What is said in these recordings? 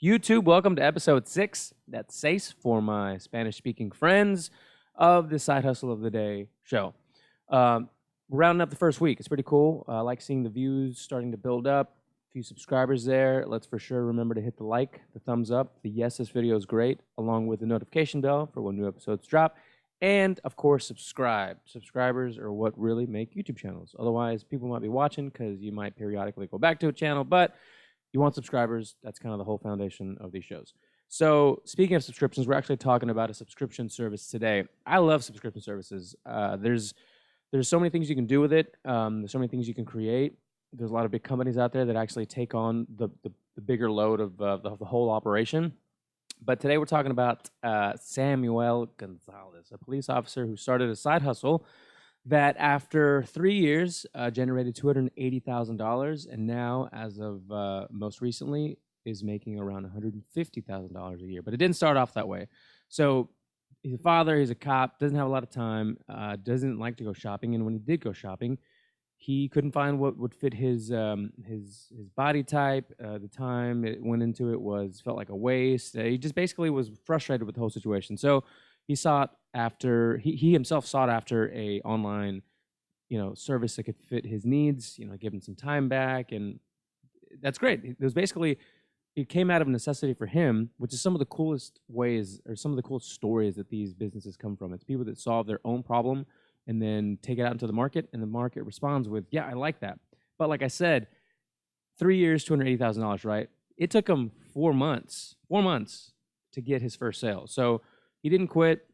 YouTube, welcome to episode 6. That's 6 for my Spanish-speaking friends of the Side Hustle of the Day show. We're rounding up the first week. It's pretty cool. I like seeing the views starting to build up. A few subscribers there. Let's for sure remember to hit the like, the thumbs up, the yes, this video is great, along with the notification bell for when new episodes drop. And, of course, subscribe. Subscribers are what really make YouTube channels. Otherwise, people might be watching because you might periodically go back to a channel, but you want subscribers. That's kind of the whole foundation of these shows. So speaking of subscriptions, we're actually talking about a subscription service today. I love subscription services. There's so many things you can do with it. There's so many things you can create. There's a lot of big companies out there that actually take on the bigger load of the whole operation. But today we're talking about Samuel Gonzalez, a police officer who started a side hustle that after 3 years generated $280,000, and now, as of most recently, is making around $150,000 a year. But it didn't start off that way. So he's a father, he's a cop, doesn't have a lot of time, doesn't like to go shopping, and when he did go shopping, he couldn't find what would fit his body type. The time it went into it felt like a waste. He just basically was frustrated with the whole situation. So he himself sought after a online, service that could fit his needs, give him some time back, and that's great. It came out of necessity for him, which is some of the coolest ways or some of the coolest stories that these businesses come from. It's people that solve their own problem and then take it out into the market, and the market responds with, yeah, I like that. But like I said, 3 years, $280,000, right? It took him 4 months to get his first sale. So he didn't quit,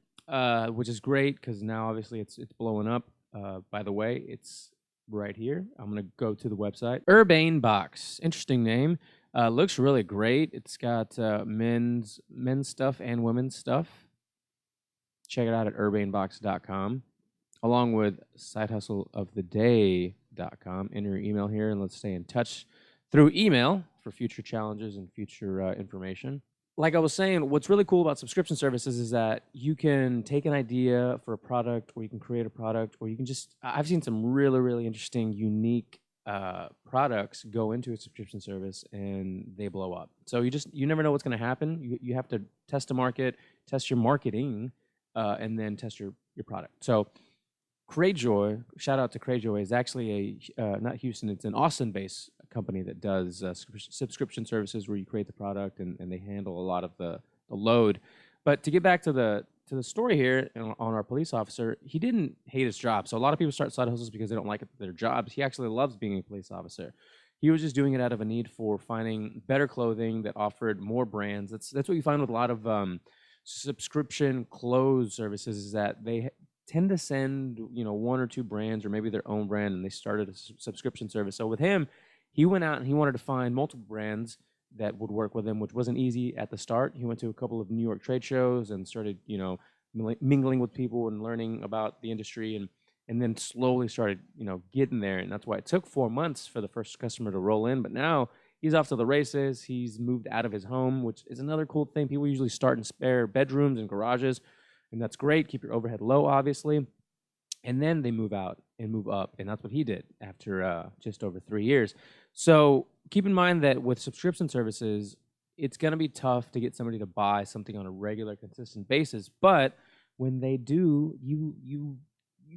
which is great because now obviously it's blowing up. By the way, it's right here. I'm going to go to the website. Urbane Box. Interesting name. Looks really great. It's got men's stuff and women's stuff. Check it out at urbanebox.com, along with sidehustleoftheday.com. Enter your email here, and let's stay in touch through email for future challenges and future information. Like I was saying, what's really cool about subscription services is that you can take an idea for a product, or you can create a product, or you can I've seen some really, really interesting, unique products go into a subscription service and they blow up. So you never know what's going to happen. You have to test the market, test your marketing, and then test your product. So Cratejoy, shout out to Cratejoy, is actually not Houston, it's an Austin-based company that does subscription services where you create the product and they handle a lot of the load. But to get back to the story here on our police officer, he didn't hate his job. So a lot of people start side hustles because they don't like their jobs. He actually loves being a police officer. He was just doing it out of a need for finding better clothing that offered more brands. That's what you find with a lot of subscription clothes services, is that they tend to send 1 or 2 brands or maybe their own brand, and they started a subscription service. So with him, he went out and he wanted to find multiple brands that would work with him, which wasn't easy at the start. He went to a couple of New York trade shows and started mingling with people and learning about the industry, and then slowly started getting there. And that's why it took 4 months for the first customer to roll in. But now he's off to the races. He's moved out of his home, which is another cool thing. People usually start in spare bedrooms and garages, and that's great. Keep your overhead low, obviously. And then they move out and move up, and that's what he did after just over 3 years. So keep in mind that with subscription services, it's going to be tough to get somebody to buy something on a regular, consistent basis. But when they do, you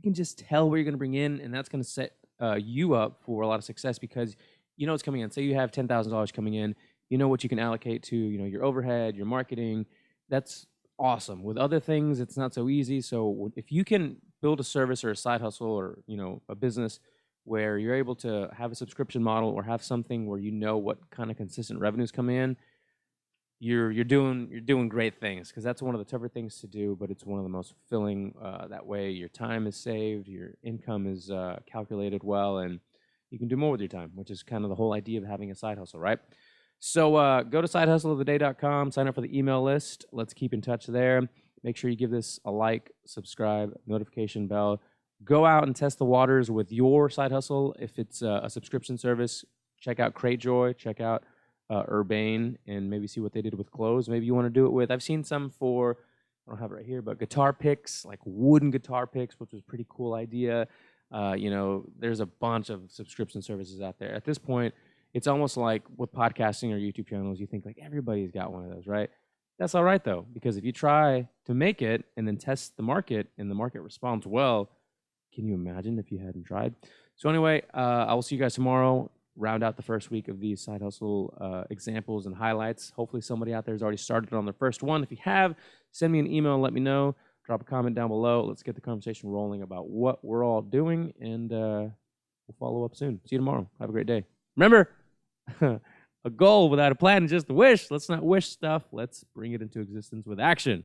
can just tell what you're going to bring in, and that's going to set you up for a lot of success because you know what's coming in. Say you have $10,000 coming in, you know what you can allocate to your overhead, your marketing. That's awesome. With other things, it's not so easy. So if you can build a service or a side hustle or a business where you're able to have a subscription model or have something where what kind of consistent revenues come in, you're doing great things, because that's one of the tougher things to do, but it's one of the most fulfilling. That way your time is saved, your income is calculated well, and you can do more with your time, which is kind of the whole idea of having a side hustle, right? So go to sidehustleoftheday.com, sign up for the email list. Let's keep in touch there. Make sure you give this a like, subscribe, notification bell. Go out and test the waters with your side hustle. If it's a subscription service, check out Cratejoy, check out Urbane, and maybe see what they did with clothes. Maybe you want to do it with, I've seen some for, I don't have it right here, but guitar picks, like wooden guitar picks, which was a pretty cool idea. There's a bunch of subscription services out there. At this point, It's almost like with podcasting or YouTube channels, you think like everybody's got one of those, right? That's all right though, because if you try to make it and then test the market and the market responds well, can you imagine if you hadn't tried? So anyway, I will see you guys tomorrow. Round out the first week of these side hustle examples and highlights. Hopefully somebody out there has already started on their first one. If you have, send me an email and let me know. Drop a comment down below. Let's get the conversation rolling about what we're all doing, and we'll follow up soon. See you tomorrow. Have a great day. Remember, a goal without a plan is just a wish. Let's not wish stuff. Let's bring it into existence with action.